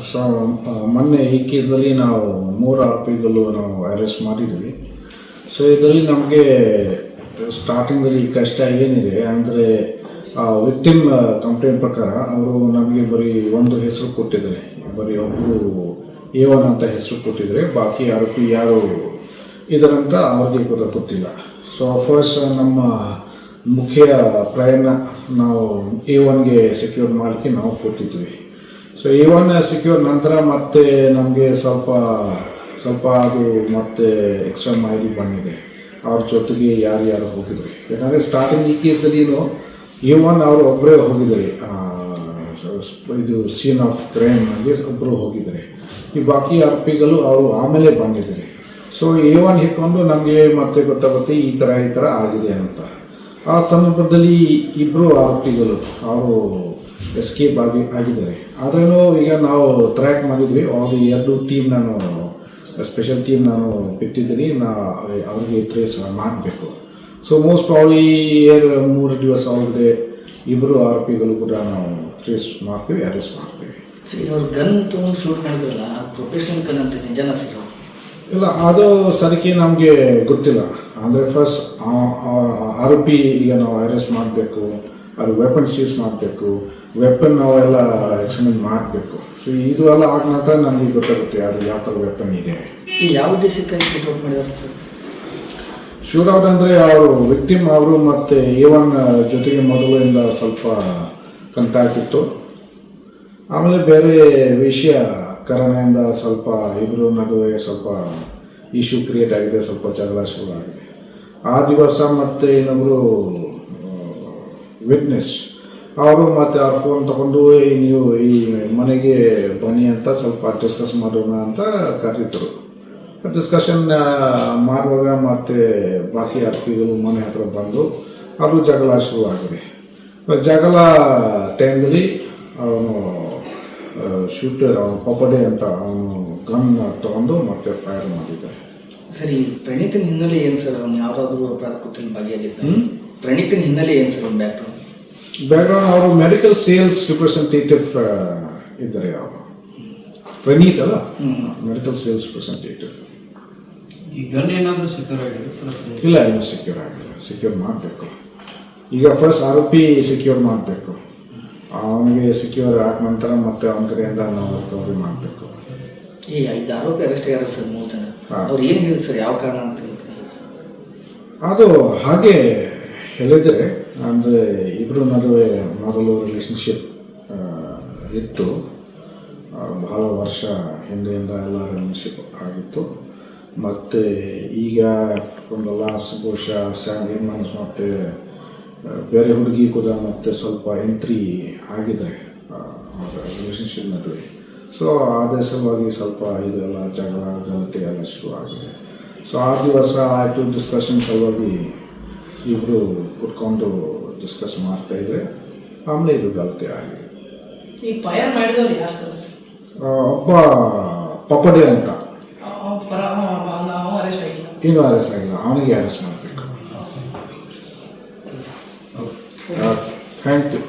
So ಮೊನ್ನೆ ಈ ಕೇಸಲ್ಲಿ ನಾವು 3 ಆರೋಪಿಗಳು ನಾವು ಅರೆಸ್ಟ್ ಮಾಡಿದ್ವಿ. ಸೊ ಇದರಲ್ಲಿ ನಮಗೆ ಸ್ಟಾರ್ಟಿಂಗಲ್ಲಿ ಕಷ್ಟ ಏನಿದೆ ಅಂದರೆ ವಿಕ್ಟಿಮ್ ಕಂಪ್ಲೇಂಟ್ ಪ್ರಕಾರ ಅವರು ನಮಗೆ ಬರೀ ಒಂದು ಹೆಸರು ಕೊಟ್ಟಿದ್ದಾರೆ, ಬರೀ ಒಬ್ಬರು A1 ಅಂತ ಹೆಸರು ಕೊಟ್ಟಿದ್ದಾರೆ, ಬಾಕಿ ಆರೋಪಿ ಯಾರು ಇದರಂತ ಅವ್ರಿಗೆ ಗೊತ್ತಿಲ್ಲ. ಸೊ ಫಸ್ಟ್ ನಮ್ಮ ಮುಖ್ಯ ಪ್ರಯಾಣ ನಾವು A1ಗೆ ಸೆಕ್ಯೂರ್ ಮಾಡಲಿಕ್ಕೆ ನಾವು ಕೊಟ್ಟಿದ್ವಿ. ಸೊ A1 ಸೆಕ್ಯೂರ್ ನಂತರ ಮತ್ತೆ ನಮಗೆ ಸ್ವಲ್ಪ ಅದು ಮತ್ತೆ ಎಕ್ಸ್ಟ್ರಾ ಮಾಹಿತಿ ಬಂದಿದೆ ಅವ್ರ ಜೊತೆಗೆ ಯಾರು ಹೋಗಿದ್ರು. ಯಾಕಂದರೆ ಸ್ಟಾರ್ಟಿಂಗ್ ಈ ಕೇಸಲ್ಲಿ A1 ಅವರು ಒಬ್ಬರೇ ಹೋಗಿದ್ದಾರೆ, ಇದು ಸೀನ್ ಆಫ್ ಕ್ರೈಮ್ಗೆ ಒಬ್ಬರು ಹೋಗಿದ್ದಾರೆ. ಈ ಬಾಕಿ ಆರೋಪಿಗಳು ಅವರು ಆಮೇಲೆ ಬಂದಿದ್ದಾರೆ. ಸೊ A1 ಹಿಡ್ಕೊಂಡು ನಮಗೆ ಮತ್ತೆ ಗೊತ್ತಾಗುತ್ತೆ ಈ ಥರ ಆಗಿದೆ ಅಂತ. ಆ ಸಂದರ್ಭದಲ್ಲಿ ಇಬ್ಬರು ಆರೋಪಿಗಳು ಅವರು ಎಸ್ಕೇಪ್ ಆಗಿದ್ದಾರೆ. ಆದ್ರೂ ಈಗ ನಾವು ಟ್ರ್ಯಾಕ್ ಮಾಡಿದ್ವಿ, ಅವ್ರಿಗೆ 2 ಟೀಮ್ ನಾನು ಸ್ಪೆಷಲ್ ಟೀಮ್ ನಾನು ಬಿಟ್ಟಿದ್ದೀನಿ, ಅವ್ರಿಗೆ ಟ್ರೇಸ್ ಮಾಡಬೇಕು. ಸೊ ಮೋಸ್ಟ್ ಪ್ರಾಬ್ಲಿ 3 ದಿವಸ ಅವ್ರಿಗೆ ಇಬ್ಬರು ಆರೋಪಿಗಳು ಕೂಡ ನಾವು ಟ್ರೇಸ್ ಮಾಡ್ತೀವಿ, ಅರೆಸ್ಟ್ ಮಾಡ್ತೀವಿ. ಸರ್, ಅವ್ರು ಗನ್ ತೊಗೊಂಡು ಶೂಟ್ ಮಾಡಿದ್ರಲ್ಲ, ಪ್ರೊಫೆಷನಲ್ ಗನ್ ಅಂತ ನಿಜನ ಸರ್? ಇಲ್ಲ, ಅದು ಸರಿಕೆ ನಮಗೆ ಗೊತ್ತಿಲ್ಲ. ಅಂದರೆ ಫಸ್ಟ್ ಆರೋಪಿ ಈಗ ನಾವು ಅರೆಸ್ಟ್ ಮಾಡಬೇಕು, ಅದು ವೆಪನ್ ಸೀಸ್ ಮಾಡಬೇಕು, ವೆಪನ್ ನಾವೆಲ್ಲ ಎಕ್ಸಾಮಿನ್ ಮಾಡಬೇಕು. ಸೊ ಇದು ಎಲ್ಲ ಆದ ನಂತರ ನಮಗೆ ಗೊತ್ತಾಗುತ್ತೆ ಯಾರು ಯಾವ ಥರ ವೆಪನ್ ಇದೆ. ಯಾವ ದೇಶಕ್ಕಾಗಿ ಶೂಟ್ಔಟ್ ಮಾಡಿದ್ದಾರೆ ಸರ್? ಶೂಟ್ಔಟ್ ಅಂದರೆ ಅವರು ವಿಕ್ಟಿಮ್ ಅವರು ಮತ್ತು A1 ಜೊತೆಗೆ ಮೊದಲಿಂದ ಸ್ವಲ್ಪ ಕಾಂಟ್ಯಾಕ್ಟ್ ಇತ್ತು. ಆಮೇಲೆ ಬೇರೆ ವಿಷಯ ಕಾರಣದಿಂದ ಸ್ವಲ್ಪ ಇಬ್ಬರು ನಡುವೆ ಸ್ವಲ್ಪ ಇಶ್ಯೂ ಕ್ರಿಯೇಟ್ ಆಗಿದೆ, ಸ್ವಲ್ಪ ಜಗಳ ಶುರು ಆಗಿದೆ. ಆ ದಿವಸ ಮತ್ತೆ ಇನ್ನೊಬ್ಬರು ವಿಟ್ನೆಸ್ ಅವರು ಮತ್ತೆ ಅವ್ರ ಫೋನ್ ತಗೊಂಡು ನೀವು ಈ ಮನೆಗೆ ಬನ್ನಿ ಅಂತ ಸ್ವಲ್ಪ ಡಿಸ್ಕಸ್ ಮಾಡೋಣ ಅಂತ ಕರೀತರು. ಡಿಸ್ಕಷನ್ ಮಾಡುವಾಗ ಮತ್ತೆ ಬಾಕಿ ಆರೋಪಿಗಳು ಮನೆ ಹತ್ರ ಬಂದು ಅದು ಜಗಳ ಶುರು ಆಗಿದೆ. ಜಗಳ ಟೈಮಲ್ಲಿ ಅವನು ಶೂಟರ್ ಪಪಡೆ ಅಂತ ಅವನು ಗನ್ ತಗೊಂಡು ಮತ್ತೆ ಫೈರ್ ಮಾಡಿದ್ದಾರೆ. ಸರಿ, ಪ್ರಣೀತನ ಹಿನ್ನೆಲೆ ಏನು ಸರ್? ಅವನು ಯಾವುದಾದ್ರೂ ಅಪರಾಧ ಕೃತ್ಯದಲ್ಲಿ ಭಾಗಿಯಾಗಿದ್ದ? ಪ್ರಣೀತನ ಹಿನ್ನೆಲೆ ಏನು ಸರ್? ಅವ್ನ ಬ್ಯಾಕ್ಗ್ರೌಂಡ್ ಅವರು ಮೆಡಿಕಲ್ ಸೇಲ್ಸ್ ರಿಪ್ರೆಸೆಂಟೇಟಿವ್ ಇದ್ದಾರೆ. ಅವರು ಪ್ರಣೀತ್ ಅಲ್ಲ, ಮೆಡಿಕಲ್ ಸೇಲ್ಸ್ ರಿಪ್ರೆಸೆಂಟೇಟಿವ್. ಈ ಗನ್ ಏನಾದರೂ ಸೆಕ್ಯೂರ್ ಆಗಿದೆ ಸರ್? ಇಲ್ಲ, ಇನ್ನೂ ಸೆಕ್ಯೂರ್ ಆಗಿಲ್ಲ. ಸೆಕ್ಯೂರ್ ಮಾಡಬೇಕು. ಈಗ ಫಸ್ಟ್ ಆರೋಪಿ ಸೆಕ್ಯೂರ್ ಮಾಡಬೇಕು. ಅವನಿಗೆ ಸೆಕ್ಯೂರ್ ಆದ ನಂತರ ಮತ್ತೆ ಅವನ ಕಡೆಯಿಂದ ನಾವು ರಿಕವರಿ ಮಾಡಬೇಕು. ಈ 5 ಆರೋಪಿ ಅರೆಸ್ಟ್ ಆಗ್ಯಾರ ಸರ್, 3 ಜನ. ಅವ್ರು ಏನು ಹೇಳಿದ್ರು ಸರ್, ಯಾವ ಕಾರಣ ಅಂತ ಹೇಳ್ತಾರೆ? ಅದು ಹಾಗೆ ಹೇಳಿದರೆ, ಅಂದರೆ ಇಬ್ಬರು ನಡುವೆ ಮೊದಲು ರಿಲೇಷನ್ಶಿಪ್ ಇತ್ತು, ಬಹಳ ವರ್ಷ ಹಿಂದೆಯಿಂದ ಎಲ್ಲ ರಿಲೇಷನ್ಶಿಪ್ ಆಗಿತ್ತು. ಮತ್ತು ಈಗ ಒಂದು ಲಾಸ್ಟ್ ಬಹುಶಃ 7-8 ಮಂತ್ಸ್ ಮತ್ತು ಬೇರೆ ಹುಡುಗಿ ಕೂಡ ಮತ್ತೆ ಸ್ವಲ್ಪ ಎಂಟ್ರಿ ಆಗಿದೆ ಅವರ ರಿಲೇಷನ್ಶಿಪ್ ನಡುವೆ. ಸೊ ಅದೇ ಸಲುವಾಗಿ ಸ್ವಲ್ಪ ಇದೆಲ್ಲ ಜಗಳ ಗಲಾಟೆ ಎಲ್ಲ ಶುರು ಆಗಿದೆ. ಸೊ ಆ ದಿವಸ ಆಯಿತು ಡಿಸ್ಕಷನ್ ಸಲುವಾಗಿ ಇಬ್ಬರು ಕುತ್ಕೊಂಡು ಡಿಸ್ಕಸ್ ಮಾಡ್ತಾ ಇದ್ರೆ ಆಮೇಲೆ ಇದು ಗಲಾಟೆ ಆಗಿದೆ. ಈ ಫೈರ್ ಮಾಡಿದವರು ಯಾರು ಸರ್? ಒಬ್ಬ ಪಪಡೆ ಅಂತ. ಅರೆಸ್ಟ್ ಆಗಿಲ್ಲ? ಇನ್ನೂ ಅರೆಸ್ಟ್ ಆಗಿಲ್ಲ, ಅವನಿಗೆ ಅರೆಸ್ಟ್ ಮಾಡಬೇಕು. Thank you.